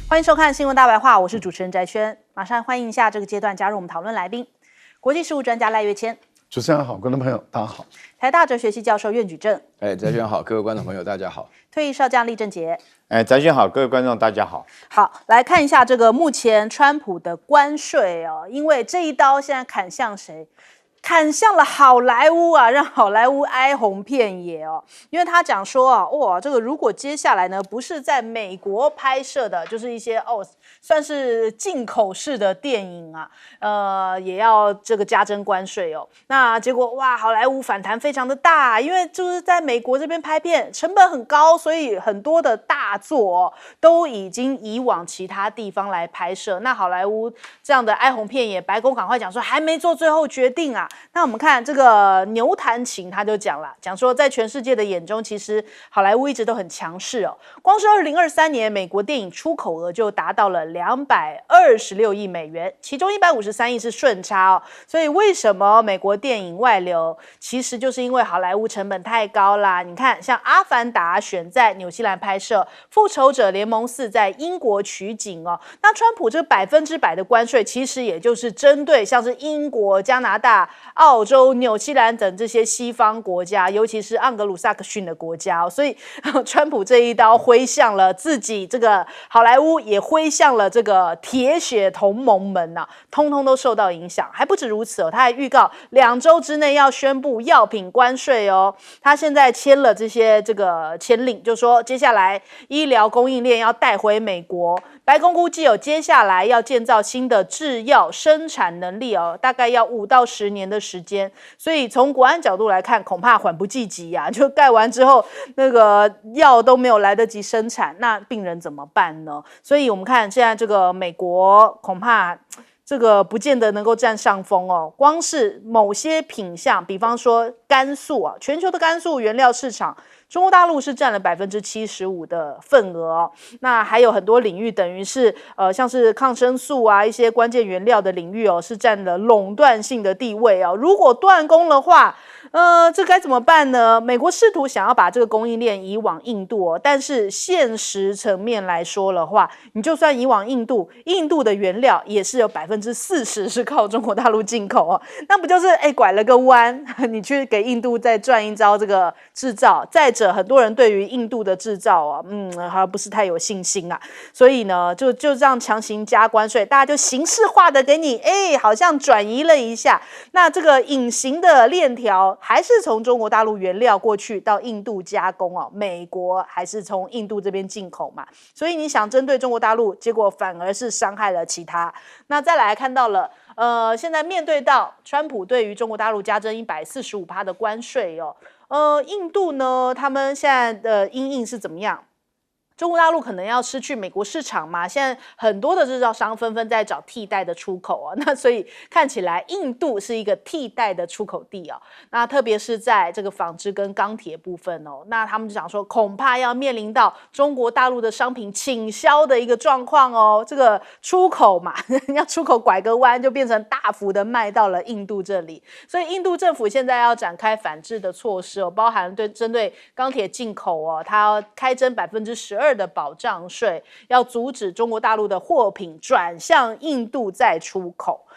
欢迎收看《新闻大白话》，我是主持人翟轩。马上欢迎一下这个阶段加入我们讨论来宾，国际事务专家赖岳谦。主持人好，观众朋友大家好。台大哲学系教授苑举正。翟轩好，各位观众朋友大家好。退役少将厉正杰。翟轩好，各位观众大家好。好，来看一下这个目前川普的关税哦，因为这一刀现在砍向谁？砍向了好莱坞啊，让好莱坞哀鸿遍野哦。因为他讲说啊，哇，这个如果接下来呢不是在美国拍摄的，就是一些算是进口式的电影啊，也要这个加征关税哦。那结果哇，好莱坞反弹非常的大，因为就是在美国这边拍片成本很高，所以很多的大作都已经移往其他地方来拍摄。那好莱坞这样的哀鸿遍野，白宫赶快讲说还没做最后决定啊。那我们看这个牛弹琴，他就讲说在全世界的眼中，其实好莱坞一直都很强势哦。光是2023年，美国电影出口额就达到了226亿美元，其中153亿是顺差哦。所以为什么美国电影外流？其实就是因为好莱坞成本太高啦。你看，像《阿凡达》选在纽西兰拍摄，《复仇者联盟4》在英国取景哦。那川普这100%的关税，其实也就是针对像是英国、加拿大、澳洲、纽西兰等这些西方国家，尤其是盎格鲁撒克逊的国家哦，所以川普这一刀挥向了自己这个好莱坞，也挥向了这个铁血同盟们啊，通通都受到影响。还不止如此哦，他还预告2周之内要宣布药品关税哦。他现在签了这个签令，就说接下来医疗供应链要带回美国。白宫估计接下来要建造新的制药生产能力哦，大概要5到10年的时间，所以从国安角度来看，恐怕缓不济急啊！就盖完之后，那个药都没有来得及生产，那病人怎么办呢？所以我们看现在这个美国恐怕这个不见得能够占上风哦。光是某些品项，比方说甘肃啊，全球的甘肃原料市场，中国大陆是占了75%的份额哦。那还有很多领域，等于是像是抗生素啊，一些关键原料的领域哦，是占了垄断性的地位哦。如果断供的话，这该怎么办呢？美国试图想要把这个供应链移往印度哦，但是现实层面来说的话，你就算移往印度，印度的原料也是有40%是靠中国大陆进口哦，那不就是拐了个弯，你去给印度再赚一招这个制造？再者，很多人对于印度的制造啊，好像不是太有信心啊，所以呢，就这样强行加关税，大家就形式化的给你，好像转移了一下。那这个隐形的链条还是从中国大陆原料过去到印度加工哦，美国还是从印度这边进口嘛，所以你想针对中国大陆，结果反而是伤害了其他。那再来看到了，现在面对到川普对于中国大陆加征145%的关税哦。印度呢，他们现在的因应是怎么样？中国大陆可能要失去美国市场嘛？现在很多的制造商纷纷在找替代的出口啊，那所以看起来印度是一个替代的出口地哦。那特别是在这个纺织跟钢铁部分哦，那他们就想说，恐怕要面临到中国大陆的商品倾销的一个状况哦。这个出口嘛，人家出口拐个弯就变成大幅的卖到了印度这里，所以印度政府现在要展开反制的措施哦，包含针对钢铁进口哦，它要开征12%的保障税，要阻止中国大陆的货品转向印度再出口。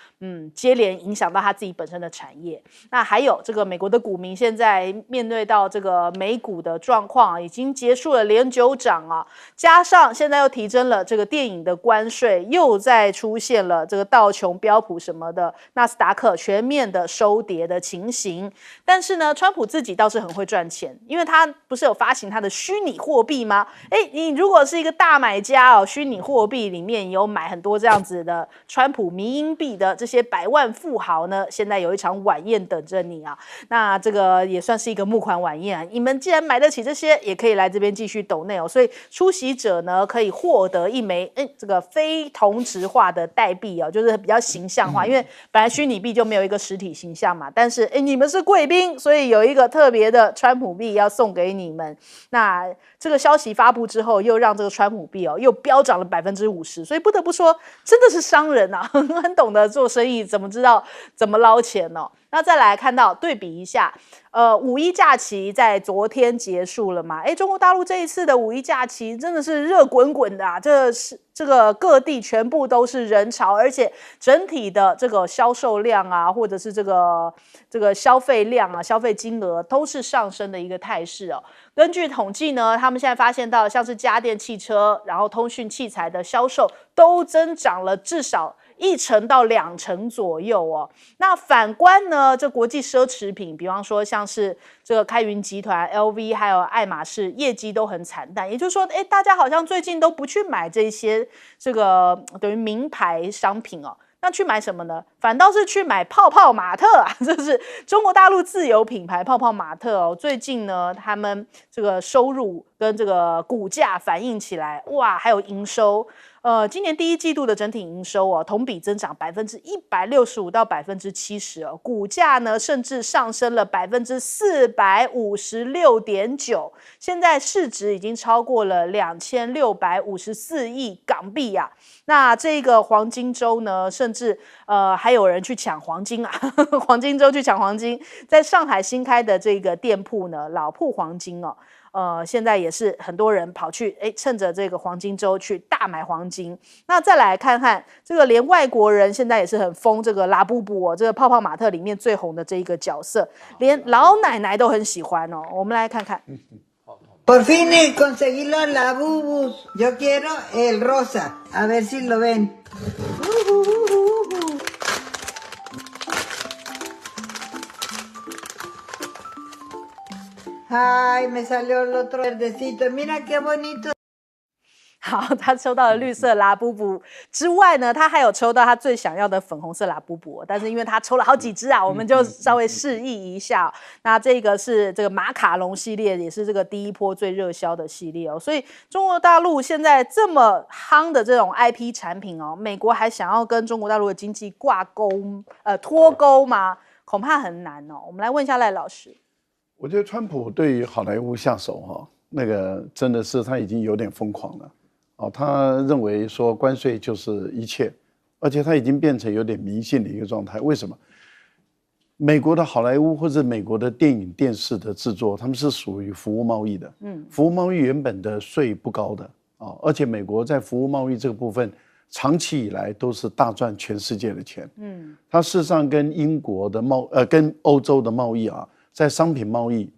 接连影响到他自己本身的产业。那还有这个美国的股民现在面对到这个美股的状况，已经结束了连9涨啊，加上现在又提升了这个电影的关税，又再出现了这个道琼、标普什么的，纳斯达克全面的收跌的情形。但是呢，川普自己倒是很会赚钱，因为他不是有发行他的虚拟货币吗？你如果是一个大买家哦，虚拟货币里面有买很多这样子的川普迷因币的这些百万富豪呢，现在有一场晚宴等着你啊。那这个也算是一个募款晚宴啊，你们既然买得起这些，也可以来这边继续抖内哦。所以出席者呢可以获得一枚这个非同质化的代币哦，就是比较形象化，因为本来虚拟币就没有一个实体形象嘛。但是你们是贵宾，所以有一个特别的川普币要送给你们。那这个消息发布之后，又让这个川普币又飙涨了50%，所以不得不说，真的是商人啊，很懂得做生意，怎么知道怎么捞钱哦。那再来看到对比一下，五一假期在昨天结束了嘛？中国大陆这一次的五一假期真的是热滚滚的啊！这个各地全部都是人潮，而且整体的这个销售量啊，或者是这个消费量啊、消费金额都是上升的一个态势哦。根据统计呢，他们现在发现到像是家电、汽车，然后通讯器材的销售都增长了至少1成到2成左右哦。那反观呢，这国际奢侈品，比方说像是这个开云集团、LV 还有爱马仕，业绩都很惨淡。也就是说，大家好像最近都不去买这些这个等于名牌商品哦。那去买什么呢？反倒是去买泡泡玛特啊，这是中国大陆自有品牌泡泡玛特哦。最近呢，他们这个收入跟这个股价反映起来，哇，还有营收。今年第一季度的整体营收哦，同比增长165%到70%哦，股价呢甚至上升了456.9%，现在市值已经超过了2654亿港币啊。那这个黄金周呢，甚至还有人去抢黄金啊，黄金周去抢黄金，在上海新开的这个店铺呢，老铺黄金哦。现在也是很多人跑去趁着这个黄金周去大买黄金。那再来看看这个，连外国人现在也是很疯这个拉布布哦，这个泡泡玛特里面最红的这一个角色，连老奶奶都很喜欢哦。我们来看看。Por fin conseguí los labubus. Yo quiero el rosa. A ver si lo ven. Ay, me salió el otro verdecito. Mira qué bonito. 好，他抽到了绿色拉布布之外呢，他还有抽到他最想要的粉红色拉布布，但是因为他抽了好几只啊，我们就稍微示意一下。那这个是这个马卡龙系列，也是这个第一波最热销的系列哦。所以中国大陆现在这么夯的这种 IP 产品哦，美国还想要跟中国大陆的经济挂钩脱钩吗？恐怕很难哦。我们来问一下赖老师。我觉得川普对于好莱坞下手那个真的是他已经有点疯狂了。他认为说关税就是一切，而且他已经变成有点迷信的一个状态。为什么？美国的好莱坞或者美国的电影电视的制作，他们是属于服务贸易的。服务贸易原本的税不高的而且美国在服务贸易这个部分，长期以来都是大赚全世界的钱。它事实上跟英国的跟欧洲的贸易在商品贸易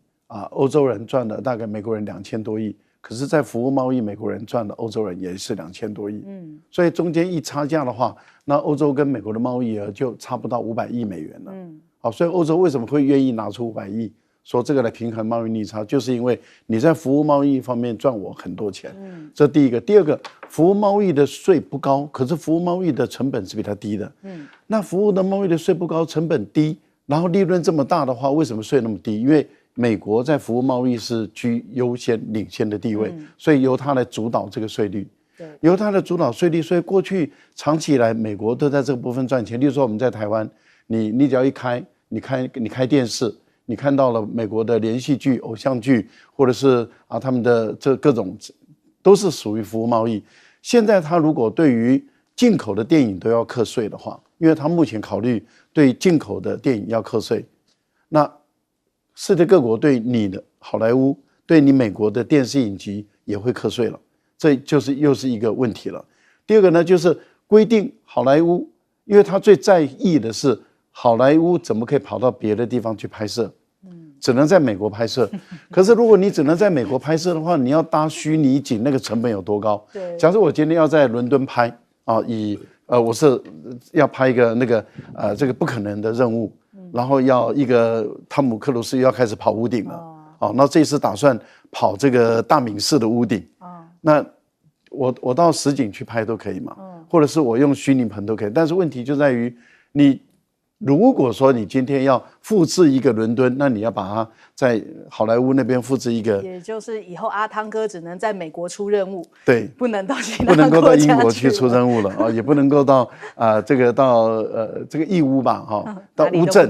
欧洲人赚了大概美国人2000多亿。可是，在服务贸易，美国人赚的，欧洲人也是2000多亿。所以中间一差价的话，那欧洲跟美国的贸易额就差不到500亿美元了。所以欧洲为什么会愿意拿出500亿，说这个来平衡贸易逆差，就是因为你在服务贸易方面赚我很多钱。这第一个。第二个，服务贸易的税不高，可是服务贸易的成本是比它低的。那服务的贸易的税不高，成本低，然后利润这么大的话，为什么税那么低？因为美国在服务贸易是居优先领先的地位，所以由它来主导这个税率，由它来主导税率。所以过去长期以来，美国都在这个部分赚钱。例如说我们在台湾，你只要你开电视，你看到了美国的连续剧、偶像剧，或者是他们的这各种都是属于服务贸易。现在他如果对于进口的电影都要课税的话，因为他目前考虑对进口的电影要课税，那世界各国对你的好莱坞、对你美国的电视影集也会课税了，这就是又是一个问题了。第二个呢，就是规定好莱坞，因为他最在意的是好莱坞怎么可以跑到别的地方去拍摄，只能在美国拍摄。可是如果你只能在美国拍摄的话，你要搭虚拟景，那个成本有多高？假设我今天要在伦敦拍我是要拍一个这个不可能的任务。然后要一个汤姆克鲁斯又要开始跑屋顶了，那这次打算跑这个大敏寺的屋顶，那我到实景去拍都可以嘛，或者是我用虚拟棚都可以，但是问题就在于你如果说你今天要复制一个伦敦，那你要把它在好莱坞那边复制一个，也就是以后阿汤哥只能在美国出任务，对，不能到其他不能够到英国国去出任务了也不能够到这个义乌吧到乌镇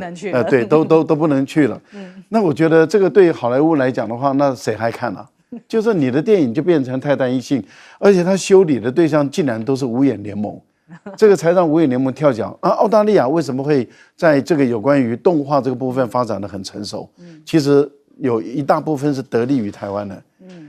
对，都不能去了。那我觉得这个对好莱坞来讲的话，那谁还看啊？就是你的电影就变成太单一性，而且他修理的对象竟然都是五眼联盟。这个才让五眼联盟跳脚啊！澳大利亚为什么会在这个有关于动画这个部分发展得很成熟？其实有一大部分是得力于台湾的，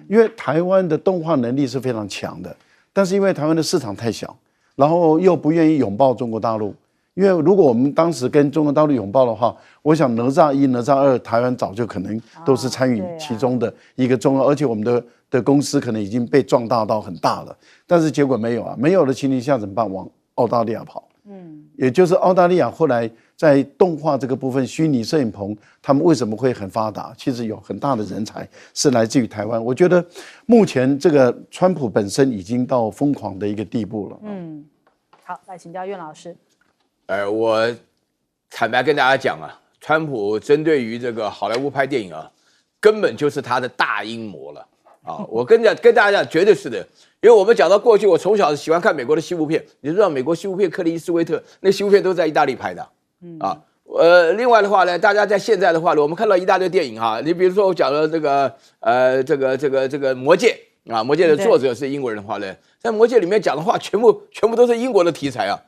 因为台湾的动画能力是非常强的，但是因为台湾的市场太小，然后又不愿意拥抱中国大陆。因为如果我们当时跟中国大陆拥抱的话，我想哪吒1、哪吒2，台湾早就可能都是参与其中的一个重要，而且我们的公司可能已经被壮大到很大了，但是结果没有啊，没有的情形下怎么办？往澳大利亚跑，也就是澳大利亚后来在动画这个部分，虚拟摄影棚，他们为什么会很发达？其实有很大的人才是来自于台湾。我觉得目前这个川普本身已经到疯狂的一个地步了。好，来请教苑老师。我坦白跟大家讲啊，川普针对于这个好莱坞拍电影啊，根本就是他的大阴谋了啊！我跟大家讲，绝对是的，因为我们讲到过去，我从小喜欢看美国的西部片，你知道美国西部片克林伊斯威特那西部片都在意大利拍的，啊。另外的话呢，大家在现在的话呢，我们看到一大堆电影哈，你比如说我讲了这个魔戒啊，魔戒的作者是英国人的话呢，在魔戒里面讲的话，全部都是英国的题材啊。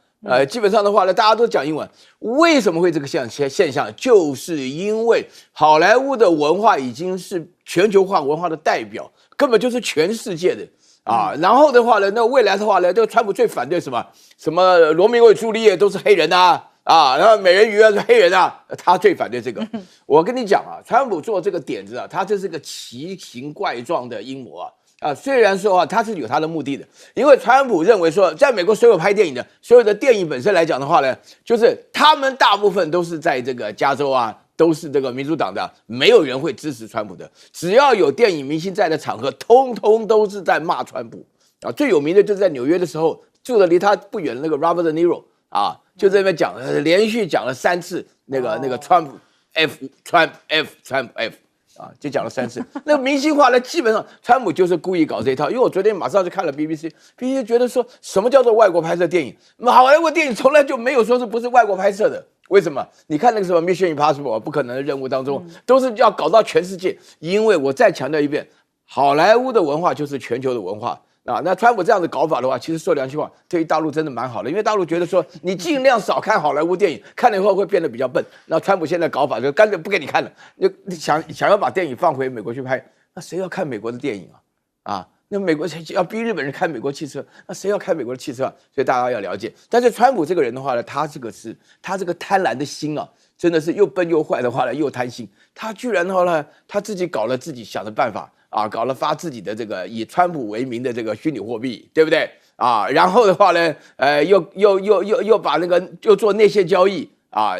基本上的话呢，大家都讲英文。为什么会这个现象？就是因为好莱坞的文化已经是全球化文化的代表，根本就是全世界的啊。然后的话呢，那未来的话呢，这个川普最反对什么罗密欧与朱丽叶都是黑人啊，然后美人鱼啊是黑人啊，他最反对这个。我跟你讲啊，川普做这个点子啊，他这是个奇形怪状的阴谋啊。虽然说他是有他的目的的，因为川普认为说，在美国所有拍电影的所有的电影本身来讲的话呢，就是他们大部分都是在这个加州啊，都是这个民主党的，没有人会支持川普的。只要有电影明星在的场合，通通都是在骂川普啊。最有名的就是在纽约的时候，住的离他不远的那个 Robert De Niro 啊，就在那边讲，连续讲了3次那个川普 Trump F。就讲了3次。那明星化呢，基本上川普就是故意搞这一套。因为我昨天马上就看了 BBC 觉得说什么叫做外国拍摄电影？好莱坞电影从来就没有说是不是外国拍摄的。为什么？你看那个什么 Mission Impossible 不可能的任务当中，都是要搞到全世界。因为我再强调一遍，好莱坞的文化就是全球的文化。那川普这样的搞法的话，其实说良心话，对于大陆真的蛮好的，因为大陆觉得说你尽量少看好莱坞电影，看了以后会变得比较笨。那川普现在搞法就干脆不给你看了，你想要把电影放回美国去拍，那谁要看美国的电影啊？那美国要逼日本人开美国汽车，那谁要开美国的汽车啊？所以大家要了解。但是川普这个人的话呢，他这个贪婪的心啊，真的是又笨又坏的话呢，又贪心。他居然的话呢，他自己搞了自己想的办法。搞了发自己的这个以川普为名的这个虚拟货币，对不对然后的话呢，又把那个又做内线交易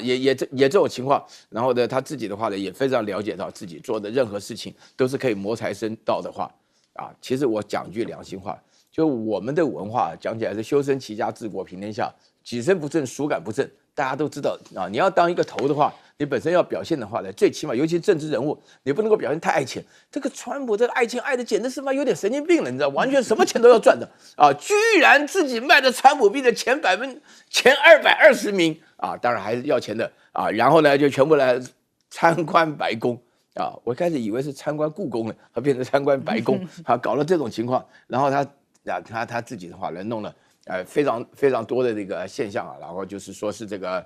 也这种情况。然后呢，他自己的话呢，也非常了解到自己做的任何事情都是可以谋财生道的话其实我讲句良心话，就我们的文化讲起来是修身齐家治国平天下，己身不正孰敢不正？大家都知道你要当一个头的话，你本身要表现的话呢，最起码尤其是政治人物，你不能够表现太爱钱。这个川普这个爱钱爱的简直是有点神经病了，你知道，完全什么钱都要赚的居然自己卖的川普币的前220名当然还是要钱的然后呢就全部来参观白宫我开始以为是参观故宫了，他变成参观白宫搞了这种情况，然后他自己的话呢弄了。非常非常多的这个现象然后就是说是这个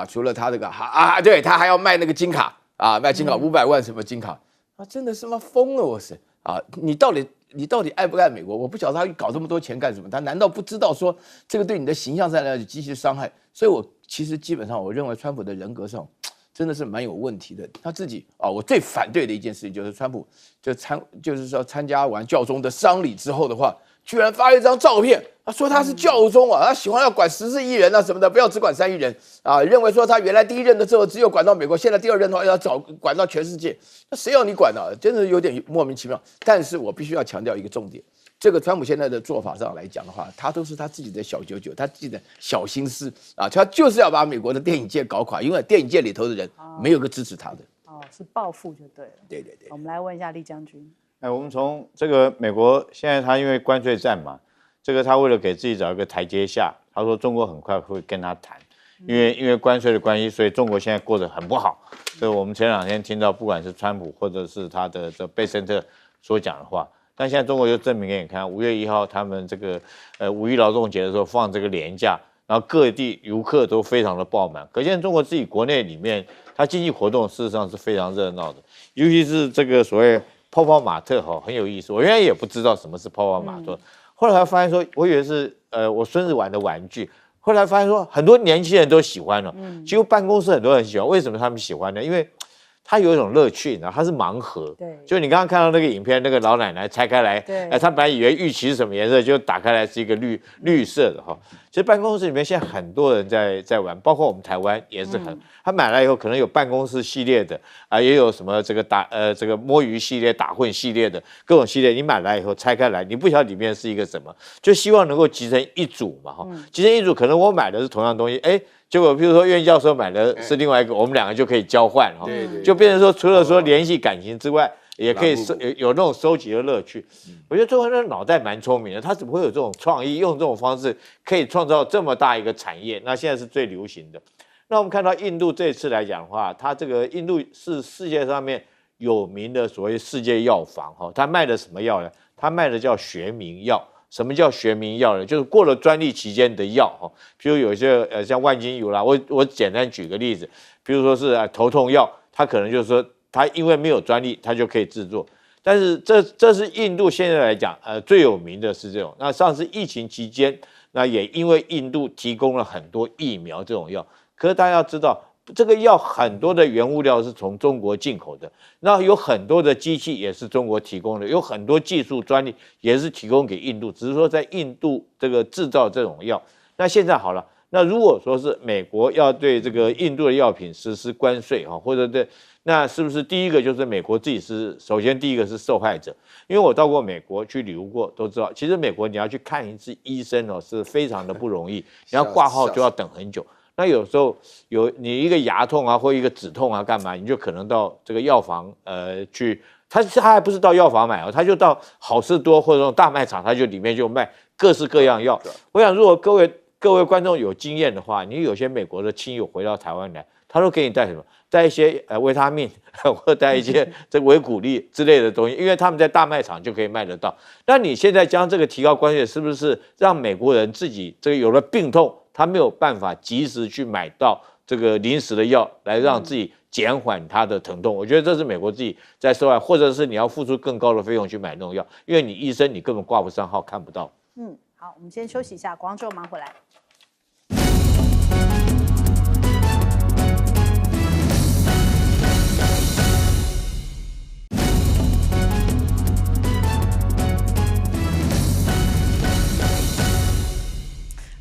除了他这个对他还要卖那个金卡卖金卡500万什么金卡真的是疯了我是你到底爱不爱美国？我不晓得他搞这么多钱干什么？他难道不知道说这个对你的形象上来有极其伤害？所以我其实基本上我认为川普的人格上真的是蛮有问题的。他自己我最反对的一件事情就是川普就是说参加完教宗的丧礼之后的话，居然发了一张照片，说他是教宗他喜欢要管14亿人什么的，不要只管3亿人认为说他原来第1任的时候只有管到美国，现在第2任的话要管到全世界，那谁要你管真的有点莫名其妙。但是我必须要强调一个重点，这个川普现在的做法上来讲的话，他都是他自己的小九九，他自己的小心思他就是要把美国的电影界搞垮，因为电影界里头的人没有个支持他的是报复就对了。对。我们来问一下厉将军。我们从这个美国现在他因为关税战嘛，这个他为了给自己找一个台阶下，他说中国很快会跟他谈，因为关税的关系，所以中国现在过得很不好。所以我们前2天听到，不管是川普或者是他的这贝森特所讲的话，那现在中国就证明给你看，5月1号他们这个五一劳动节的时候放这个连假，然后各地游客都非常的爆满，可见中国自己国内里面它经济活动事实上是非常热闹的，尤其是这个所谓泡泡玛特很有意思。我原来也不知道什么是泡泡玛特，后来发现说，我以为是我孙子玩的玩具。后来发现说，很多年轻人都喜欢了，几乎办公室很多人喜欢。为什么他们喜欢呢？因为它有一种乐趣，你知道，它是盲盒。对，就你刚刚看到那个影片，那个老奶奶拆开来，她本来以为玉琪是什么颜色，就打开来是一个绿色的哈。其实办公室里面现在很多人在玩，包括我们台湾也是很。他买来以后，可能有办公室系列的啊，也有什么这个这个摸鱼系列、打混系列的各种系列。你买来以后拆开来，你不晓得里面是一个什么，就希望能够集成一组嘛哈。集成一组，可能我买的是同样东西，结果譬如说岳教授买的是另外一个，我们两个就可以交换哈，就变成说除了说联系感情之外，也可以有那种收集的乐趣。我觉得中国人的脑袋蛮聪明的，他怎么会有这种创意，用这种方式可以创造这么大一个产业？那现在是最流行的。那我们看到印度这次来讲的话，它这个印度是世界上面有名的所谓世界药房哈，它卖的什么药呢？它卖的叫学名药。什么叫学名药呢？就是过了专利期间的药哈，比如有些像万金油啦，我简单举个例子，比如说是头痛药，它可能就是说它因为没有专利，它就可以制作。但是这是印度现在来讲最有名的是这种。那上次疫情期间，那也因为印度提供了很多疫苗这种药。可是大家要知道，这个药很多的原物料是从中国进口的，那有很多的机器也是中国提供的，有很多技术专利也是提供给印度，只是说在印度这个制造这种药。那现在好了，那如果说是美国要对这个印度的药品实施关税或者对，那是不是第一个就是美国自己是首先第一个是受害者？因为我到过美国去旅游过，都知道，其实美国你要去看一次医生是非常的不容易，你要挂号就要等很久。那有时候你一个牙痛或一个止痛干嘛，你就可能到这个药房去，他还不是到药房买他就到好事多或者这种大卖场，他就里面就卖各式各样药。我想如果各位观众有经验的话，你有些美国的亲友回到台湾来，他都给你带什么？带一些维他命或带一些这个维骨力之类的东西，因为他们在大卖场就可以卖得到。那你现在将这个提高关税，是不是让美国人自己这个有了病痛？他没有办法及时去买到这个临时的药来让自己减缓他的疼痛，我觉得这是美国自己在受害，或者是你要付出更高的费用去买那种药，因为你医生你根本挂不上号，看不到。好，我们先休息一下，广州马上回来。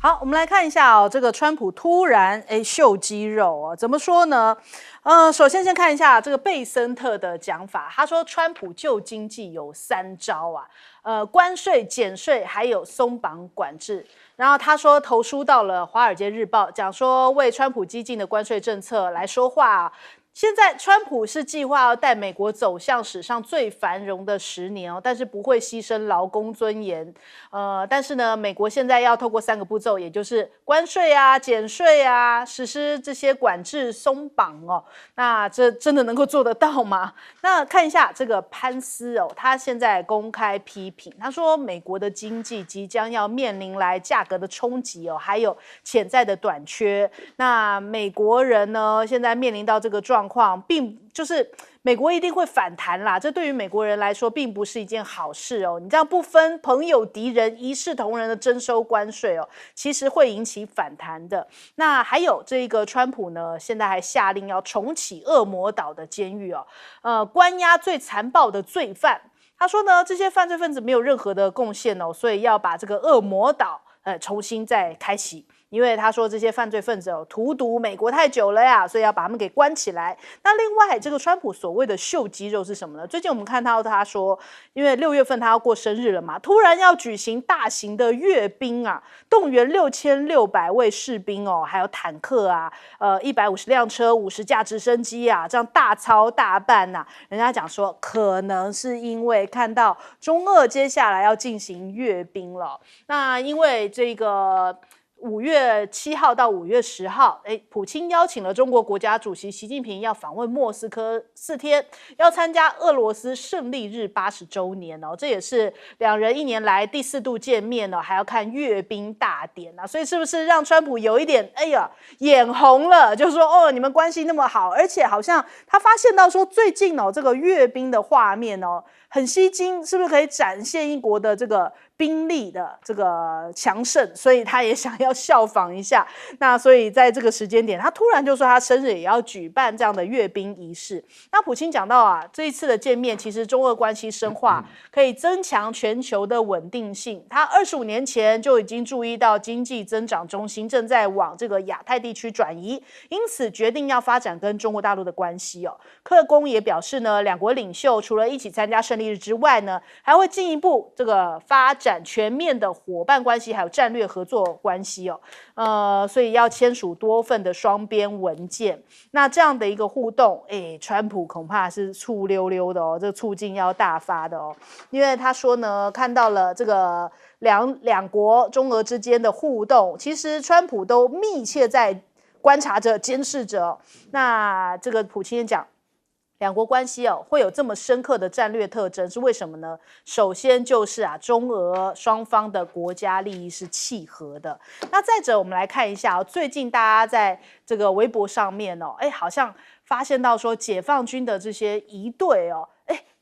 好，我们来看一下这个川普突然秀肌肉怎么说呢？首先看一下这个贝森特的讲法，他说川普救经济有3招关税、减税还有松绑管制。然后他说投书到了《华尔街日报》，讲说为川普激进的关税政策来说话现在川普是计划要带美国走向史上最繁荣的10年但是不会牺牲劳工尊严。但是呢，美国现在要透过3个步骤，也就是关税减税实施这些管制松绑那这真的能够做得到吗？那看一下这个潘斯他现在公开批评，他说美国的经济即将要面临来价格的冲击还有潜在的短缺。那美国人呢，现在面临到这个状况，并就是美国一定会反弹啦，这对于美国人来说并不是一件好事你这样不分朋友敌人一视同仁的征收关税其实会引起反弹的。那还有这个川普呢，现在还下令要重启恶魔岛的监狱关押最残暴的罪犯。他说呢，这些犯罪分子没有任何的贡献所以要把这个恶魔岛重新再开启。因为他说这些犯罪分子荼毒美国太久了所以要把他们给关起来。那另外这个川普所谓的秀肌肉是什么呢？最近我们看到他说，因为6月份他要过生日了嘛，突然要举行大型的阅兵动员6600位士兵还有坦克150辆车，50架直升机这样大操大办人家讲说可能是因为看到中俄接下来要进行阅兵了。那因为这个5月7号到5月10号，普京邀请了中国国家主席习近平要访问莫斯科4天，要参加俄罗斯胜利日80周年哦，这也是两人1年来第4度见面哦，还要看阅兵大典啊，所以是不是让川普有一点眼红了？就说哦，你们关系那么好，而且好像他发现到说最近哦这个阅兵的画面哦很吸睛，是不是可以展现一国的这个兵力的这个强盛？所以他也想要效仿一下。那所以在这个时间点，他突然就说他生日也要举办这样的阅兵仪式。那普京讲到啊，这一次的见面，其实中俄关系深化可以增强全球的稳定性。他25年前就已经注意到经济增长中心正在往这个亚太地区转移，因此决定要发展跟中国大陆的关系哦。克宫也表示呢，两国领袖除了一起参加胜利日之外呢，还会进一步这个发展全面的伙伴关系，还有战略合作关系哦。所以要签署多份的双边文件。那这样的一个互动，川普恐怕是醋溜溜的哦，这个促进要大发的哦。因为他说呢，看到了这个两国中俄之间的互动，其实川普都密切在观察着、监视着。那这个普京也讲，两国关系会有这么深刻的战略特征，是为什么呢？首先就是中俄双方的国家利益是契合的。那再者，我们来看一下最近大家在这个微博上面好像发现到说解放军的这些仪队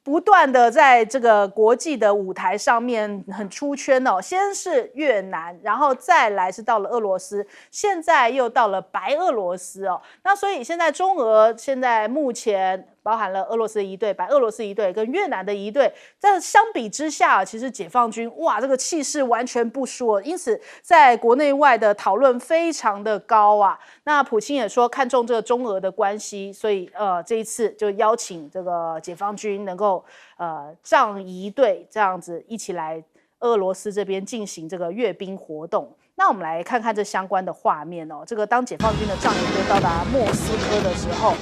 不断的在这个国际的舞台上面很出圈哦，先是越南，然后再来是到了俄罗斯，现在又到了白俄罗斯哦。那所以现在中俄现在目前包含了俄罗斯的仪队、白俄罗斯仪队跟越南的仪队，在相比之下，其实解放军这个气势完全不输，因此在国内外的讨论非常的高啊。那普京也说看重这个中俄的关系，所以这一次就邀请这个解放军能够仗仪队这样子一起来俄罗斯这边进行这个阅兵活动。那我们来看看这相关的画面哦。这个当解放军的仗仪队到达莫斯科的时候，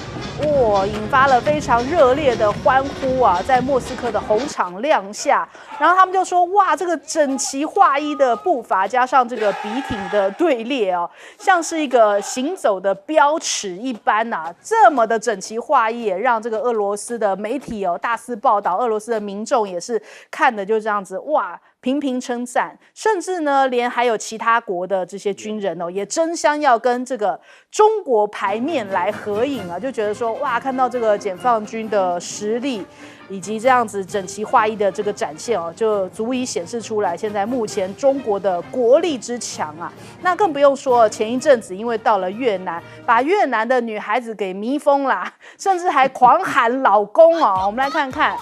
引发了非常热烈的欢呼啊，在莫斯科的红场亮相。然后他们就说：“哇，这个整齐划一的步伐，加上这个笔挺的队列哦，像是一个行走的标尺一般啊，这么的整齐划一，也让这个俄罗斯的媒体大肆报道，俄罗斯的民众也是看的就这样子哇。”频频称赞，甚至呢，连还有其他国的这些军人也争相要跟这个中国牌面来合影啊，就觉得说哇，看到这个解放军的实力以及这样子整齐划一的这个展现就足以显示出来现在目前中国的国力之强啊。那更不用说前一阵子因为到了越南，把越南的女孩子给迷疯啦，甚至还狂喊老公哦。我们来看看。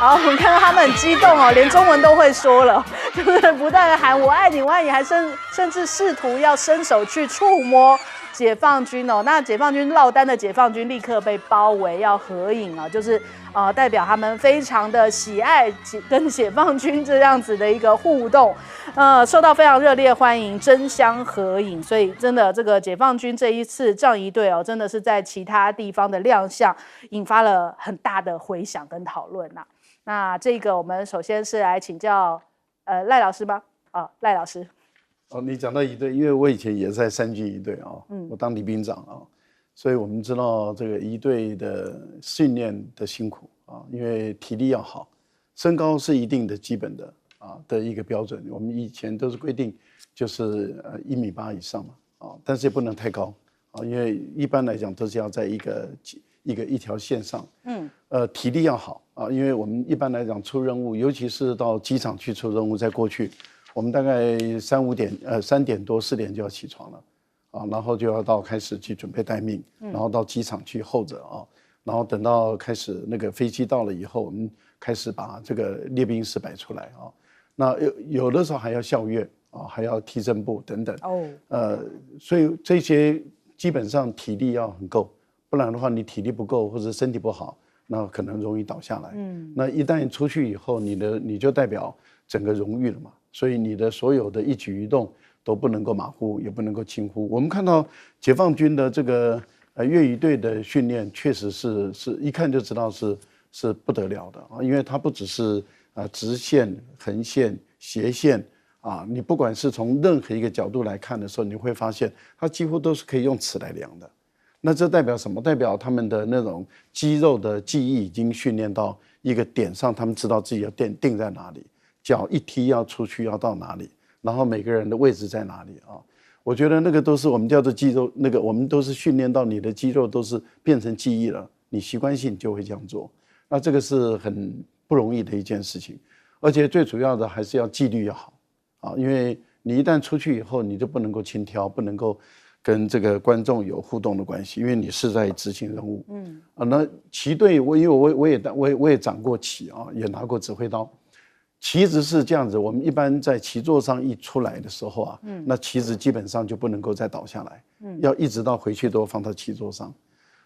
好，我们看到他们很激动连中文都会说了，就是不断的喊我爱你，我爱你，还甚至试图要伸手去触摸解放军那解放军落单的解放军立刻被包围要合影就是代表他们非常的喜爱跟解放军这样子的一个互动，受到非常热烈欢迎，争相合影。所以真的这个解放军这一次仗仪队真的是在其他地方的亮相，引发了很大的回响跟讨论呐。那这个我们首先是来请教赖老师吗？赖老师。你讲到仪队，因为我以前也在3军仪队我当礼兵长所以我们知道这个仪队的训练的辛苦因为体力要好，身高是一定的基本的的一个标准。我们以前都是规定就是1.8米以上嘛但是也不能太高因为一般来讲都是要在一条线上。体力要好因为我们一般来讲出任务，尤其是到机场去出任务，在过去我们大概3点多4点就要起床了然后就要开始去准备待命，然后到机场去候着然后等到开始那个飞机到了以后，我们开始把这个列兵式摆出来那有的时候还要校阅还要踢正步等等所以这些基本上体力要很够，不然的话你体力不够或者身体不好，那可能容易倒下来。那一旦出去以后，你就代表整个荣誉了嘛，所以你的所有的一举一动都不能够马虎，也不能够轻忽。我们看到解放军的这个越语队的训练确实是一看就知道是不得了的啊，因为它不只是直线、横线、斜线啊，你不管是从任何一个角度来看的时候，你会发现它几乎都是可以用尺来量的。那这代表什么？代表他们的那种肌肉的记忆已经训练到一个点上，他们知道自己要定在哪里，脚一踢要出去要到哪里，然后每个人的位置在哪里啊？我觉得那个都是我们叫做肌肉，那个我们都是训练到你的肌肉都是变成记忆了，你习惯性就会这样做。那这个是很不容易的一件事情，而且最主要的还是要纪律要好啊，因为你一旦出去以后，你就不能够轻佻，不能够跟这个观众有互动的关系，因为你是在执行任务。那旗队因为我也掌过旗啊，也拿过指挥刀。旗子是这样子，我们一般在旗座上一出来的时候啊，那旗子基本上就不能够再倒下来，要一直到回去都放到旗座上。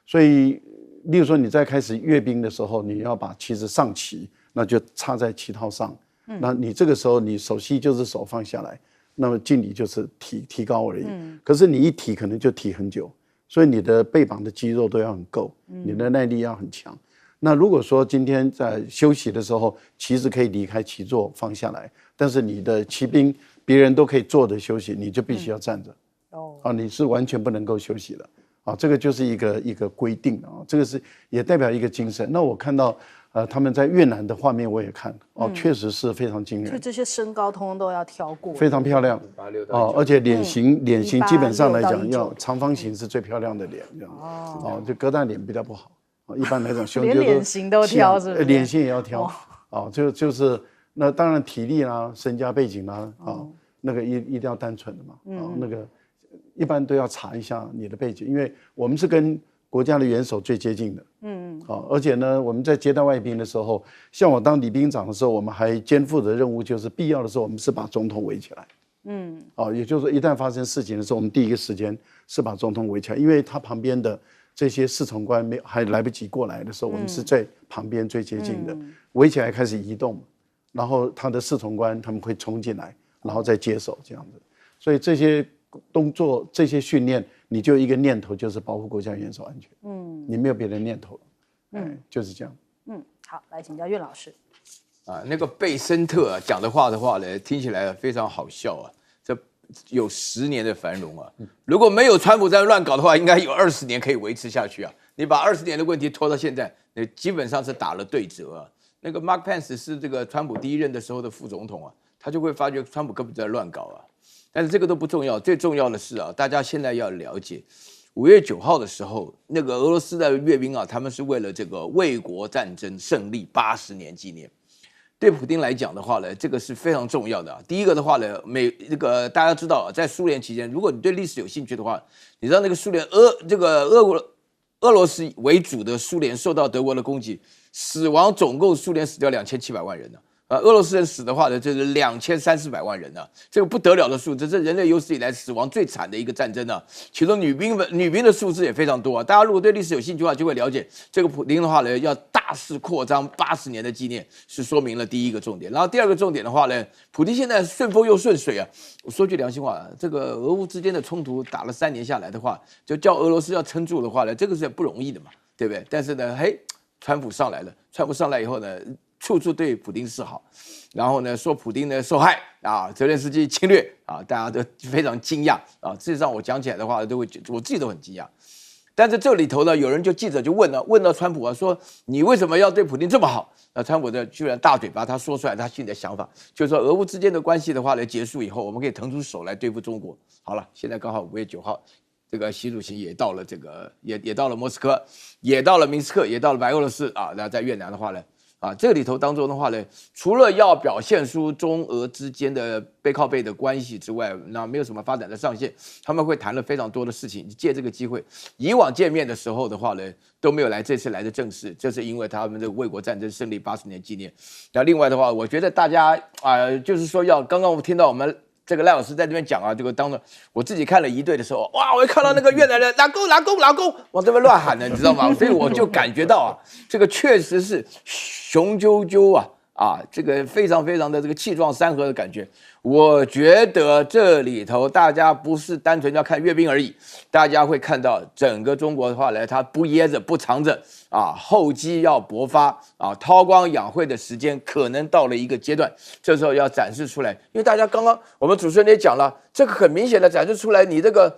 所以，例如说你在开始阅兵的时候，你要把旗子上旗，那就插在旗套上。那你这个时候你手膝就是手放下来，那么敬礼就是提高而已。可是你一提可能就提很久，所以你的背膀的肌肉都要很够，你的耐力要很强。那如果说今天在休息的时候，旗子可以离开旗座放下来，但是你的骑兵别人都可以坐着休息，你就必须要站着。你是完全不能够休息的啊，这个就是一个规定啊，这个是也代表一个精神。那我看到他们在越南的画面我也看确实是非常惊人，就这些身高通通都要挑过，非常漂亮而且脸型基本上来讲要长方形是最漂亮的脸，这样就鸽蛋脸比较不好。一般来讲，胸就连脸型都挑，是不是？脸型也要挑就是那当然体力啦、身家背景啦那个一定要单纯的嘛那个一般都要查一下你的背景，因为我们是跟国家的元首最接近的，而且呢，我们在接待外宾的时候，像我当礼宾长的时候，我们还肩负的任务就是必要的时候，我们是把总统围起来，也就是说一旦发生事情的时候，我们第一个时间是把总统围起来，因为他旁边的这些侍从官还来不及过来的时候，我们是在旁边最接近的，围起来开始移动，然后他的侍从官他们会冲进来，然后再接手这样子。所以这些动作、这些训练，你就一个念头就是保护国家元首安全，你没有别的念头了，就是这样。好，来请教岳老师。那个贝森特讲的话呢，听起来非常好笑啊。这有10年的繁荣啊！如果没有川普在乱搞的话，应该有20年可以维持下去啊！你把20年的问题拖到现在，你基本上是打了对折啊。那个 Mark Pence 是这个川普第一任的时候的副总统啊，他就会发觉川普根本在乱搞啊。但是这个都不重要，最重要的是啊，大家现在要了解，5月9号的时候，那个俄罗斯的阅兵啊，他们是为了这个卫国战争胜利80年纪念。对普丁来讲的话呢，这个是非常重要的。第一个的话呢，大家知道，在苏联期间，如果你对历史有兴趣的话，你知道那个苏联俄罗斯为主的苏联受到德国的攻击，死亡总共苏联死掉2700万人呢。俄罗斯人死的话呢，就是2300-400万人呢，这个不得了的数字，这是人类有史以来死亡最惨的一个战争啊。其中女兵的数字也非常多啊。大家如果对历史有兴趣的话，就会了解这个普丁的话呢，要大肆扩张80年的纪念，是说明了第一个重点。然后第二个重点的话呢，普丁现在顺风又顺水啊。我说句良心话，这个俄乌之间的冲突打了3年下来的话，就叫俄罗斯要撑住的话呢，这个是不容易的嘛，对不对？但是呢，川普上来了，川普上来以后呢，处处对普丁示好，然后呢说普丁呢受害啊，泽连斯基侵略啊，大家都非常惊讶啊。事实上我讲起来的话，我自己都很惊讶。但是这里头呢，有人记者就问到川普啊，说你为什么要对普丁这么好？那川普的居然大嘴巴，他说出来他心里的想法，就是说俄乌之间的关系的话呢，结束以后，我们可以腾出手来对付中国。好了，现在刚好5月9号。这个习主席也到了也到了莫斯科，也到了明斯克，也到了白俄罗斯啊。那在越南的话呢，这里头当中的话呢，除了要表现出中俄之间的背靠背的关系之外，那没有什么发展的上限。他们会谈了非常多的事情，借这个机会。以往见面的时候的话呢，都没有这次来的正式，这是因为他们的卫国战争胜利80年纪念。那另外的话，我觉得大家就是说刚刚我听到我们。这个赖老师在这边讲啊，这个当着我自己看了1队的时候，哇，我一看到那个越南人老公往这边乱喊的，你知道吗？所以我就感觉到啊，这个确实是雄赳赳啊，这个非常非常的这个气壮山河的感觉。我觉得这里头大家不是单纯要看阅兵而已，大家会看到整个中国的话呢，它不掖着不藏着啊，厚积要薄发啊，韬光养晦的时间可能到了一个阶段，这时候要展示出来。因为大家刚刚我们主持人也讲了，这个很明显的展示出来，你这个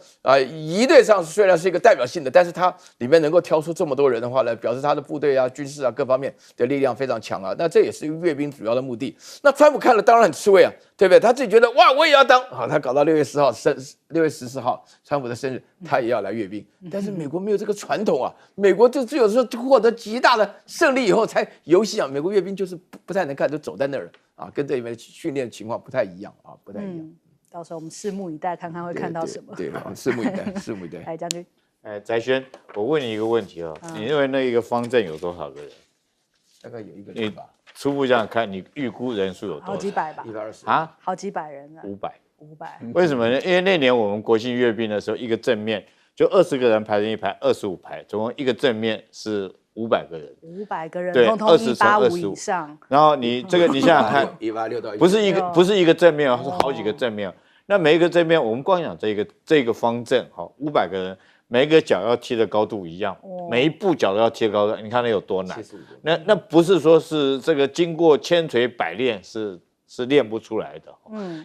仪队上虽然是一个代表性的，但是它里面能够挑出这么多人的话呢，表示他的部队啊、军事啊各方面的力量非常强啊。那这也是阅兵主要的目的。那川普看了当然很吃味啊，对不对？他自己觉得哇，我也要当啊，他搞到6月10号6月14号川普的生日，他也要来阅兵。但是美国没有这个传统啊，美国就只有说获得极大的胜利以后才游戏啊。美国阅兵就是不太能看，就走在那儿啊，跟这里面训练情况不太一样啊，不太一样。到时候我们拭目以待，看看会看到什么。对，拭目以待，拭目以待。来，将军。翟轩，我问你一个问题哦，你认为那一个方阵有多少个人？大概有1个人吧。初步这样看，你预估人数有多少？好几百吧。120啊，好几百人了。500。为什么呢？因为那年我们国庆阅兵的时候，一个正面就20个人排成一排，25排，总共一个正面是500个人。500个人，对通通185以上。然后你这个你想想看，186到不是一个正面哦，是好几个正面。那每一个正面，我们光讲这个方阵，好，500个人。每一个脚要踢的高度一样，每一步脚都要踢的高度，你看那有多难？那不是说是这个经过千锤百炼是练不出来的，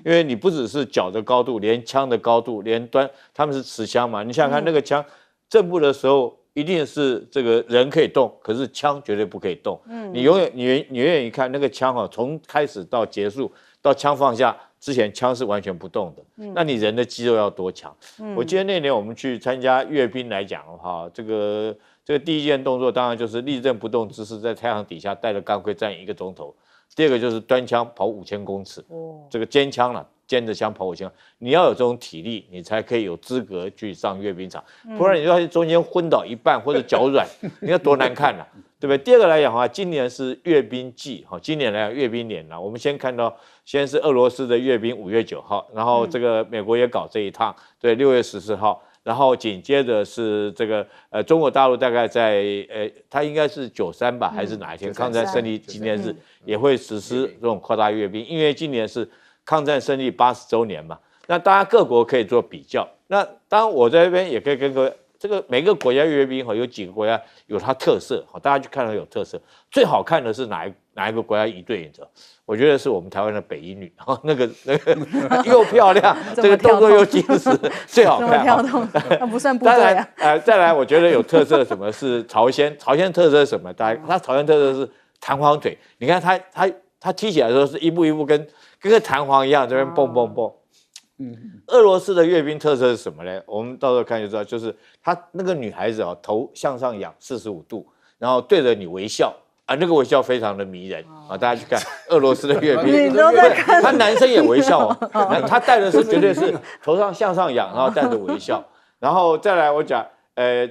因为你不只是脚的高度，连枪的高度，连他们是持枪嘛，你想想看那个枪正步的时候，一定是这个人可以动，可是枪绝对不可以动。你永远一看那个枪从开始到结束到枪放下。之前枪是完全不动的，那你人的肌肉要多强？我记得那年我们去参加阅兵来讲的话，这个第一件动作当然就是立正不动姿势，在太阳底下带着钢盔站1个钟头。第二个就是端枪跑5000公尺，这个肩枪了，肩着枪跑5000，你要有这种体力，你才可以有资格去上阅兵场，不然你要中间昏倒一半或者脚软，你看多难看啊！对不对？第二个来讲的话，今年是阅兵季，今年来讲阅兵年了。我们先看到，先是俄罗斯的阅兵5月9号，然后这个美国也搞这一趟，对，6月14号，然后紧接着是这个中国大陆大概在它应该是93吧，还是哪一天抗战胜利纪念日也会实施这种扩大阅兵，因为今年是抗战胜利80周年嘛。那当然各国可以做比较，那当然我在这边也可以跟各位。这个每个国家阅兵有几个国家有它特色，大家去看到有特色。最好看的是哪一个国家一队赢者？我觉得是我们台湾的北一女，那个又漂亮，这个动作又精实，最好看。跳动，那不算部队啊。再来，我觉得有特色什么是朝鲜？朝鲜特色是什么？它朝鲜特色是弹簧腿。你看它踢起来的时候是一步一步跟个弹簧一样，这边蹦蹦蹦。俄罗斯的阅兵特色是什么呢？我们到时候看就知道，就是她那个女孩子头向上仰45度，然后对着你微笑啊，那个微笑非常的迷人啊！大家去看俄罗斯的阅兵，你都在看，他男生也微笑哦，他戴的是绝对是头上向上仰，然后带着微笑。然后再来我讲，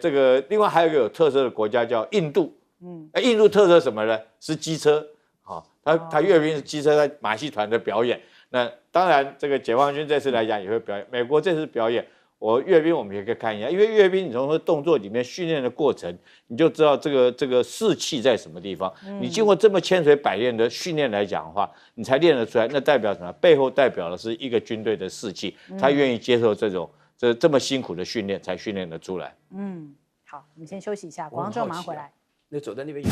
这个另外还有一个有特色的国家叫印度，印度特色什么呢？是机车啊，他阅兵是机车在马戏团的表演。那当然，这个解放军这次来讲也会表演。美国这次表演，阅兵我们也可以看一下，因为阅兵你从动作里面训练的过程，你就知道这个士气在什么地方。你经过这么千锤百炼的训练来讲的话，你才练得出来。那代表什么？背后代表的是一个军队的士气，他愿意接受这么辛苦的训练，才训练得出来。好，我们先休息一下，广告之后马上回来。那走在那边。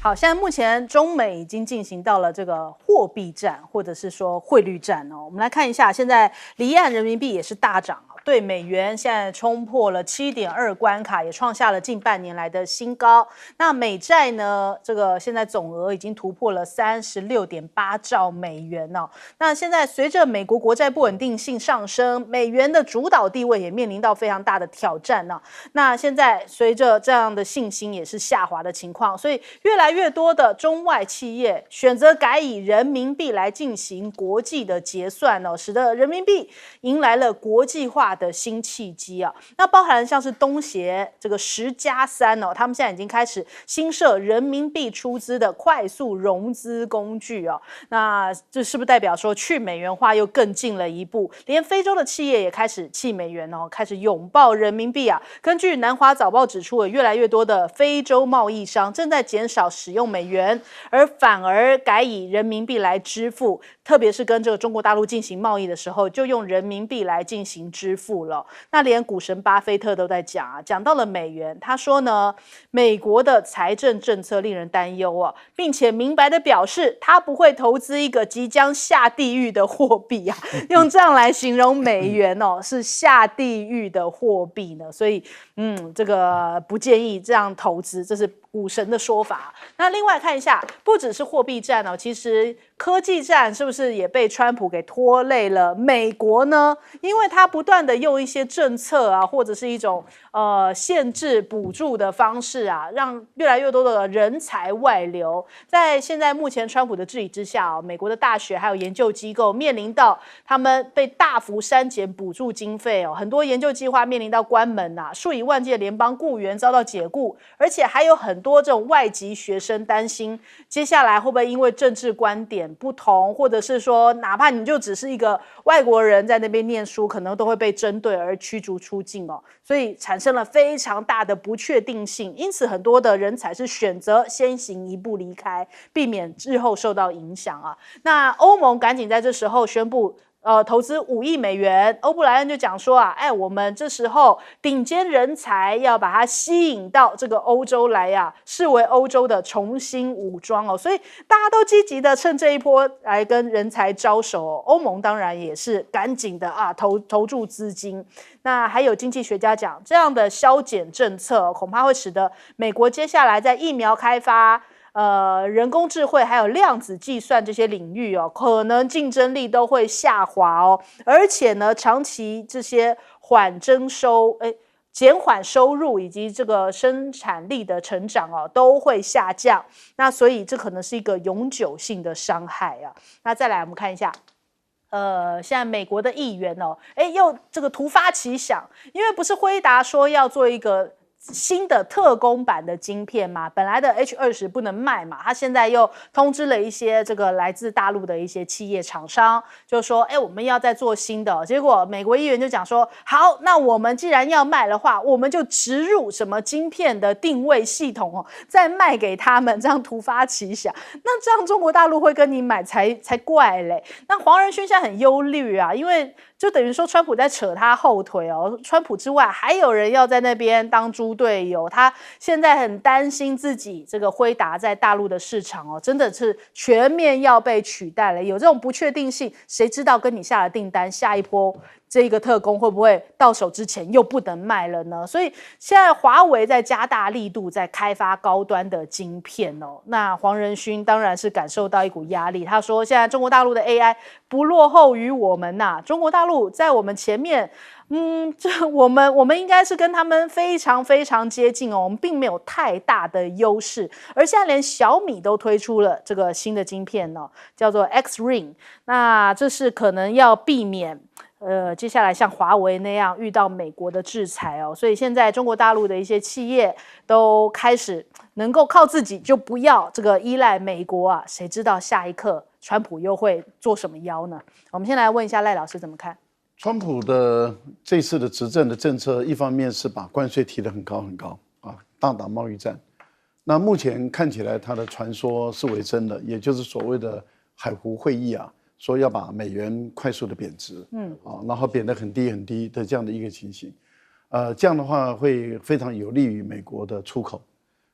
好，现在目前中美已经进行到了这个货币战，或者是说汇率战哦。我们来看一下，现在离岸人民币也是大涨，对美元现在冲破了7.2关卡，也创下了近半年来的新高。那美债呢，这个现在总额已经突破了36.8兆美元哦。那现在随着美国国债不稳定性上升，美元的主导地位也面临到非常大的挑战呢。那现在随着这样的信心也是下滑的情况，所以越来越多的中外企业选择改以人民币来进行国际的结算哦，使得人民币迎来了国际化的新契机啊。那包含像是东协这个10+3哦，他们现在已经开始新设人民币出资的快速融资工具哦。那这是不是代表说去美元化又更进了一步？连非洲的企业也开始弃美元哦，开始拥抱人民币啊。根据南华早报指出，越来越多的非洲贸易商正在减少使用美元，而反而改以人民币来支付，特别是跟这个中国大陆进行贸易的时候，就用人民币来进行支付了。那连股神巴菲特都在讲啊，讲到了美元，他说呢，美国的财政政策令人担忧啊，并且明白的表示，他不会投资一个即将下地狱的货币啊，用这样来形容美元哦，是下地狱的货币呢，所以这个不建议这样投资，这是股神的说法。那另外看一下，不只是货币战哦，其实科技战是不是也被川普给拖累了美国呢？因为他不断的用一些政策啊，或者是一种限制补助的方式啊，让越来越多的人才外流。在现在目前川普的治理之下哦，美国的大学还有研究机构面临到他们被大幅删减补助经费哦，很多研究计划面临到关门啊，数以万计的联邦雇员遭到解雇，而且还有很多这种外籍学生担心接下来会不会因为政治观点不同，或者是说哪怕你就只是一个外国人在那边念书，可能都会被针对而驱逐出境哦，所以产生了非常大的不确定性，因此很多的人才是选择先行一步离开，避免日后受到影响啊。那欧盟赶紧在这时候宣布投资5亿美元，欧布莱恩就讲说啊，我们这时候顶尖人才要把它吸引到这个欧洲来呀，视为欧洲的重新武装哦，所以大家都积极的趁这一波来跟人才招手哦。欧盟当然也是赶紧的投注资金。那还有经济学家讲，这样的削减政策恐怕会使得美国接下来在疫苗开发、人工智慧还有量子计算这些领域哦，可能竞争力都会下滑哦，而且呢，长期这些减缓收入以及这个生产力的成长哦，都会下降。那所以这可能是一个永久性的伤害啊。那再来我们看一下。现在美国的议员哦，又这个突发奇想，因为不是辉达说要做一个新的特供版的晶片嘛，本来的 H20不能卖嘛，他现在又通知了一些这个来自大陆的一些企业厂商，就说我们要再做新的结果美国议员就讲说，好，那我们既然要卖的话，我们就植入什么晶片的定位系统哦，再卖给他们，这样突发奇想，那这样中国大陆会跟你买才怪嘞。那黄仁勋现在很忧虑啊，因为就等于说川普在扯他后腿哦，川普之外还有人要在那边当猪队友，他现在很担心自己这个辉达在大陆的市场哦，真的是全面要被取代了，有这种不确定性，谁知道跟你下了订单，下一波这个特供会不会到手之前又不能卖了呢？所以现在华为在加大力度在开发高端的晶片哦。那黄仁勋当然是感受到一股压力，他说现在中国大陆的 AI 不落后于我们呐，中国大陆在我们前面，我们应该是跟他们非常非常接近哦，我们并没有太大的优势。而现在连小米都推出了这个新的晶片哦，叫做 X-Ring， 那这是可能要避免接下来像华为那样遇到美国的制裁哦，所以现在中国大陆的一些企业都开始能够靠自己，就不要这个依赖美国啊，谁知道下一刻川普又会做什么妖呢？我们先来问一下赖老师怎么看？川普的这次的执政的政策，一方面是把关税提得很高很高啊，大打贸易战。那目前看起来，他的传说是为真的，也就是所谓的海湖会议啊，说要把美元快速的贬值，然后贬得很低很低的这样的一个情形，这样的话会非常有利于美国的出口。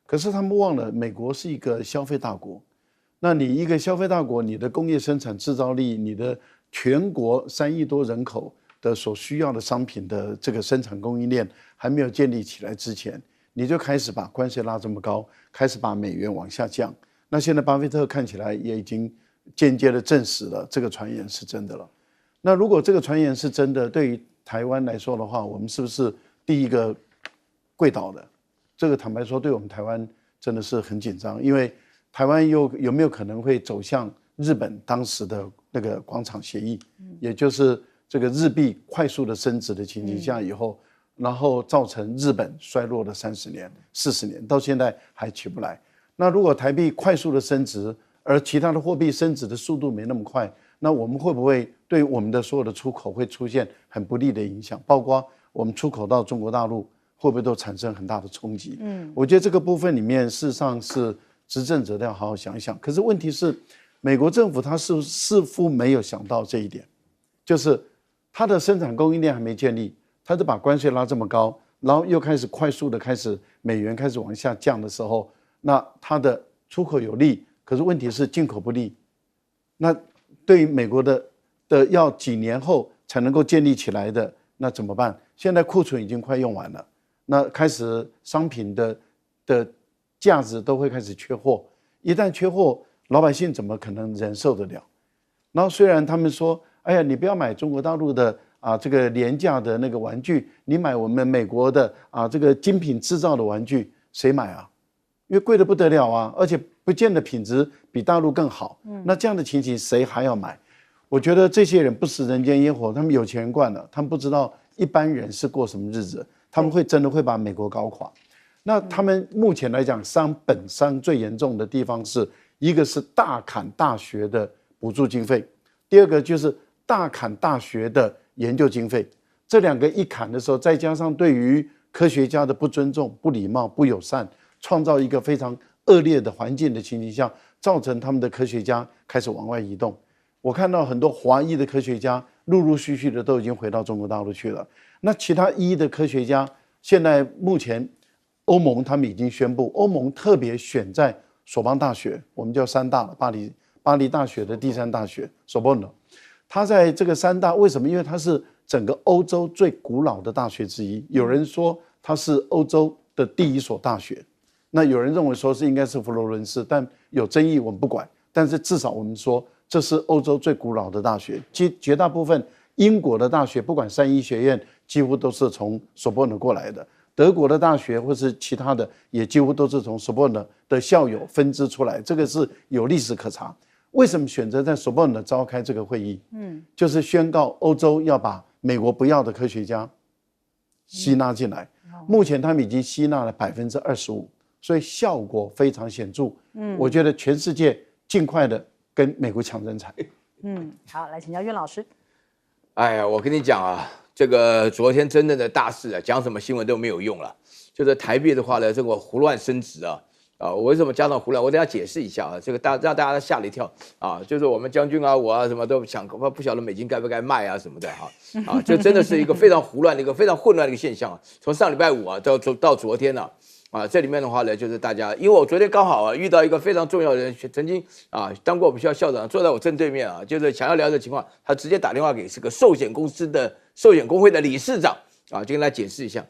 可是他们忘了，美国是一个消费大国，那你一个消费大国，你的工业生产制造力，你的全国3亿多人口的所需要的商品的这个生产供应链还没有建立起来之前，你就开始把关税拉这么高，开始把美元往下降。那现在巴菲特看起来也已经间接的证实了这个传言是真的了。那如果这个传言是真的，对于台湾来说的话，我们是不是第一个跪倒的？这个坦白说，对我们台湾真的是很紧张，因为台湾有没有可能会走向日本当时的那个广场协议，也就是这个日币快速的升值的情形下以后，然后造成日本衰落了30年、40年，到现在还起不来。那如果台币快速的升值，而其他的货币升值的速度没那么快，那我们会不会对我们的所有的出口会出现很不利的影响？包括我们出口到中国大陆会不会都产生很大的冲击？我觉得这个部分里面事实上是执政者要好好想一想。可是问题是，美国政府他似乎没有想到这一点，就是它的生产供应链还没建立，它就把关税拉这么高，然后又开始快速的美元开始往下降的时候，那它的出口有利，可是问题是进口不利。那对于美国的要几年后才能够建立起来的，那怎么办？现在库存已经快用完了，那开始商品的价值都会开始缺货，一旦缺货，老百姓怎么可能忍受得了？然后虽然他们说，哎呀，你不要买中国大陆的这个廉价的那个玩具，你买我们美国的这个精品制造的玩具，谁买啊？因为贵得不得了啊，而且不见得品质比大陆更好。那这样的情形谁还要买？我觉得这些人不食人间烟火，他们有钱人惯了，他们不知道一般人是过什么日子，他们真的会把美国搞垮。那他们目前来讲，本伤最严重的地方是一个是大砍大学的补助经费，第二个就是大砍大学的研究经费。这两个一砍的时候，再加上对于科学家的不尊重、不礼貌、不友善，创造一个非常恶劣的环境的情形下，造成他们的科学家开始往外移动。我看到很多华裔的科学家陆陆续续的都已经回到中国大陆去了。那其他裔的科学家，现在目前欧盟他们已经宣布，欧盟特别选在索邦大学，我们叫三大了，巴黎大学的第三大学索邦的，它在这个三大为什么？因为它是整个欧洲最古老的大学之一，有人说它是欧洲的第一所大学。那有人认为说是应该是佛罗伦斯，但有争议我们不管。但是至少我们说这是欧洲最古老的大学，绝大部分英国的大学，不管3一学院，几乎都是从索邦的过来的。德国的大学或是其他的，也几乎都是从索邦的校友分支出来，这个是有历史可查。为什么选择在索邦的召开这个会议？就是宣告欧洲要把美国不要的科学家吸纳进来。目前他们已经吸纳了25%，所以效果非常显著。我觉得全世界尽快的跟美国抢人才。好，来请教苑老师。哎呀，我跟你讲啊，这个昨天真正的大事啊，讲什么新闻都没有用了。就是台币的话呢，这个胡乱升值啊。我为什么加上胡乱？我等下解释一下啊，这个让大家吓了一跳啊，就是我们将军啊，我啊什么都想，不晓得美金该不该卖啊什么的哈这真的是一个非常胡乱的一个非常混乱的一个现象啊。从上礼拜五啊到昨天呢这里面的话呢，就是大家，因为我昨天刚好遇到一个非常重要的人，曾经当过我们学校校长，坐在我正对面就是想要了解情况，他直接打电话给这个寿险公司的寿险公会的理事长就跟他解释一下。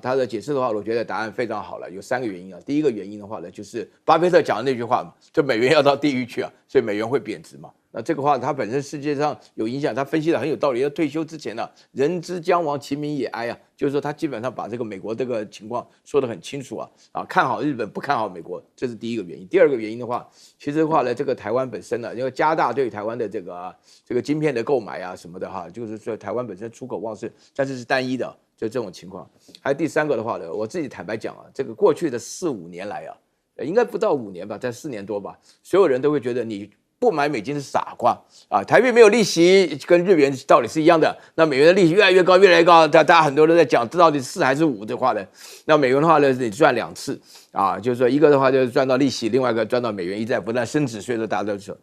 他的解释的话，我觉得答案非常好了，有3个原因第一个原因的话呢，就是巴菲特讲的那句话嘛，就美元要到地狱去所以美元会贬值嘛。那这个话它本身世界上有影响，他分析的很有道理。要退休之前人之将亡，其民也哀就是说他基本上把这个美国这个情况说得很清楚看好日本，不看好美国，这是第一个原因。第二个原因的话，其实的话呢，这个台湾本身因为加大对台湾的这个晶片的购买什么的就是说台湾本身出口旺盛，但是是单一的。就这种情况。还有第3个的话呢，我自己坦白讲这个过去的4、5年来应该不到5年吧，在4年多吧，所有人都会觉得你不买美金是傻瓜台币没有利息，跟日元道理是一样的。那美元的利息越来越高，越来越高，大家很多人在讲，这到底4还是5的话呢？那美元的话呢，你赚2次就是说一个的话就是赚到利息，另外一个赚到美元一再不断升值，所以说大家都说。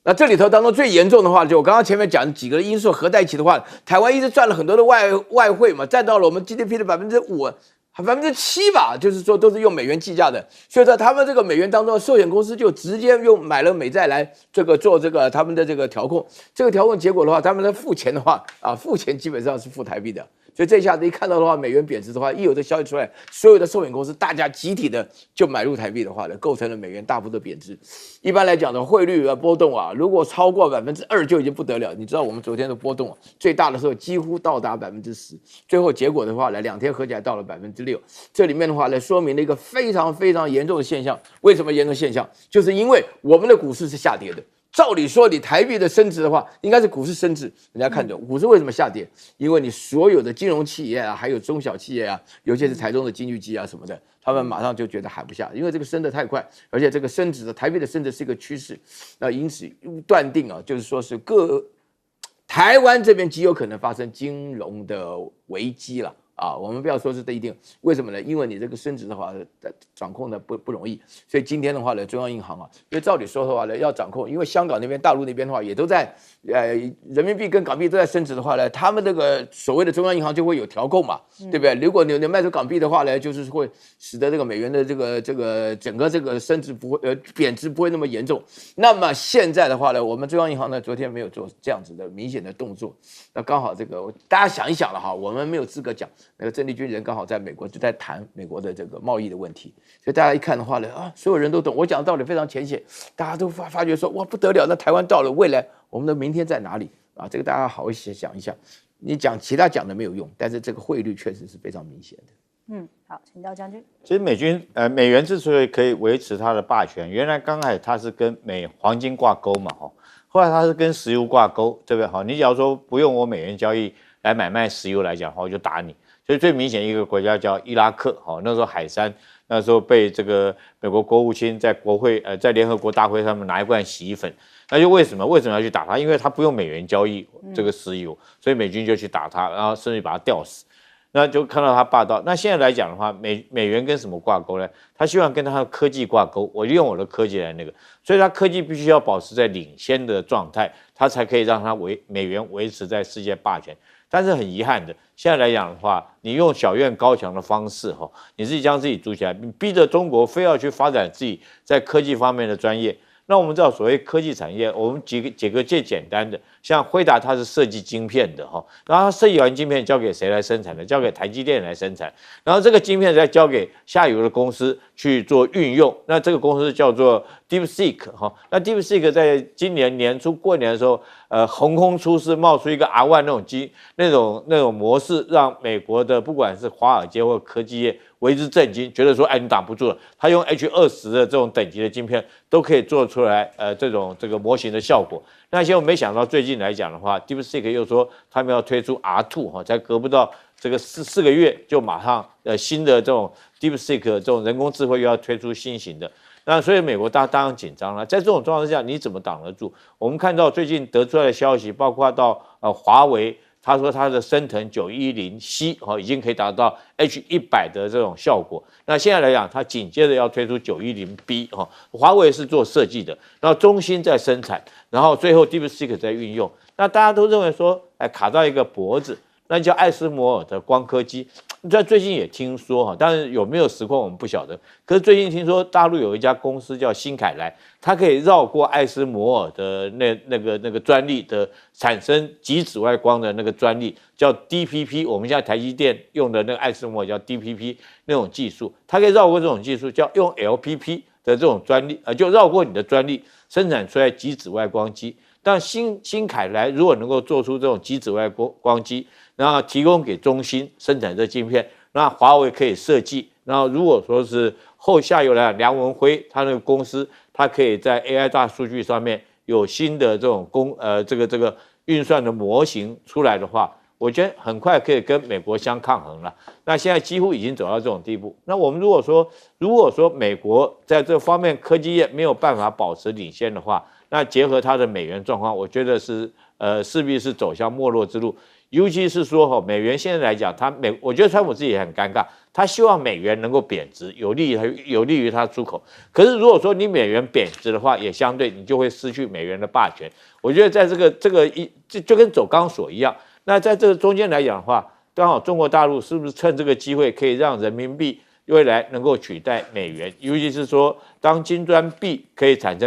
那这里头当中最严重的话，就我刚刚前面讲几个因素合在一起的话，台湾一直赚了很多的外汇嘛，占到了我们 GDP 的5%、7%吧，就是说都是用美元计价的。所以在他们这个美元当中，寿险公司就直接买了美债来做他们的这个调控。这个调控结果的话，他们的付钱的话付钱基本上是付台币的。所以这下子一看到的话，美元贬值的话，一有这消息出来，所有的寿险公司大家集体的就买入台币的话呢，构成了美元大幅的贬值。一般来讲的汇率波动如果超过2%就已经不得了。你知道我们昨天的波动最大的时候几乎到达10%，最后结果的话呢，2天合起来到了6%。这里面的话呢，说明了一个非常非常严重的现象。为什么严重现象？就是因为我们的股市是下跌的。照理说，你台币的升值的话，应该是股市升值，人家看着股市为什么下跌？因为你所有的金融企业啊，还有中小企业啊，尤其是台中的金巨基啊什么的，他们马上就觉得喊不下，因为这个升得太快，而且这个升值的台币的升值是一个趋势，那因此断定啊，就是说是台湾这边极有可能发生金融的危机了。啊，我们不要说是这一定，为什么呢？因为你这个升值的话，掌控的不容易，所以今天的话呢，中央银行啊，因为照理说的话呢，要掌控，因为香港那边、大陆那边的话，也都在人民币跟港币都在升值的话呢，他们这个所谓的中央银行就会有调控嘛，对不对？如果你卖出港币的话呢，就是会使得这个美元的这个整个这个升值不会贬值不会那么严重。那么现在的话呢，我们中央银行呢昨天没有做这样子的明显的动作，那刚好这个大家想一想了哈，我们没有资格讲。那个郑丽君人刚好在美国，就在谈美国的这个贸易的问题，所以大家一看的话呢，啊，所有人都懂，我讲的道理非常浅显，大家都发觉说，哇，不得了，那台湾到了未来，我们的明天在哪里啊？这个大家好好想一下，你讲其他讲的没有用，但是这个汇率确实是非常明显的。好，请教将军。其实美元之所以可以维持它的霸权，原来刚开始它是跟黄金挂钩嘛，后来它是跟石油挂钩，对不对？好，你假如说不用我美元交易来买卖石油来讲，我就打你。所以最明显一个国家叫伊拉克，那时候海珊那时候被这个美国国务卿在国会在联合国大会上面拿一罐洗衣粉，那就为什么要去打他？因为他不用美元交易这个石油，所以美军就去打他，然后甚至把他吊死。那就看到他霸道。那现在来讲的话，美元跟什么挂钩呢？他希望跟他的科技挂钩，我利用我的科技来那个，所以他科技必须要保持在领先的状态，他才可以让他美元维持在世界霸权。但是很遗憾的，现在来讲的话，你用小院高墙的方式，你自己将自己筑起来，你逼着中国非要去发展自己在科技方面的专业。那我们知道，所谓科技产业，我们几个最简单的，像辉达它是设计晶片的然后它设计完晶片交给谁来生产的？交给台积电来生产，然后这个晶片再交给下游的公司去做运用。那这个公司叫做 DeepSeek 那 DeepSeek 在今年年初过年的时候，横空出世，冒出一个 R1那种模式，让美国的不管是华尔街或科技业为之震惊，觉得说，你打不住了。他用 H20的这种等级的晶片都可以做出来，这个模型的效果。那结果没想到最近来讲的话 ，DeepSeek 又说他们要推出 R2 才隔不到这个4个月，就马上新的这种 DeepSeek 这种人工智慧又要推出新型的。那所以美国当然紧张了，在这种状况下，你怎么挡得住？我们看到最近得出来的消息，包括到华为。他说他的升腾910C 已经可以达到 H100的这种效果。那现在来讲，他紧接着要推出910B 华为是做设计的，然后中兴在生产，然后最后 DeepSeek 在运用。那大家都认为说，卡到一个脖子，那叫艾斯摩尔的光刻机。在最近也听说但是有没有实况我们不晓得。可是最近听说大陆有一家公司叫新凯莱，它可以绕过艾斯摩尔的那个专利的产生极紫外光的那个专利，叫 DPP。我们现在台积电用的那个艾斯摩尔叫 DPP 那种技术，它可以绕过这种技术，叫用 LPP 的这种专利，就绕过你的专利，生产出来极紫外光机。但新凯莱如果能够做出这种极紫外光机，然后提供给中兴生产这晶片，那华为可以设计。然后如果说是下游来讲，梁文辉他那个公司，他可以在 AI 大数据上面有新的这种这个运算的模型出来的话，我觉得很快可以跟美国相抗衡了。那现在几乎已经走到这种地步。那我们如果说美国在这方面科技业没有办法保持领先的话，那结合它的美元状况，我觉得是势必是走向没落之路。尤其是说美元现在来讲，我觉得川普自己也很尴尬，他希望美元能够贬值，有利于他出口。可是如果说你美元贬值的话，也相对你就会失去美元的霸权。我觉得在这个就跟走钢索一样。那在这个中间来讲的话，刚好中国大陆是不是趁这个机会可以让人民币未来能够取代美元？尤其是说当金砖币可以产生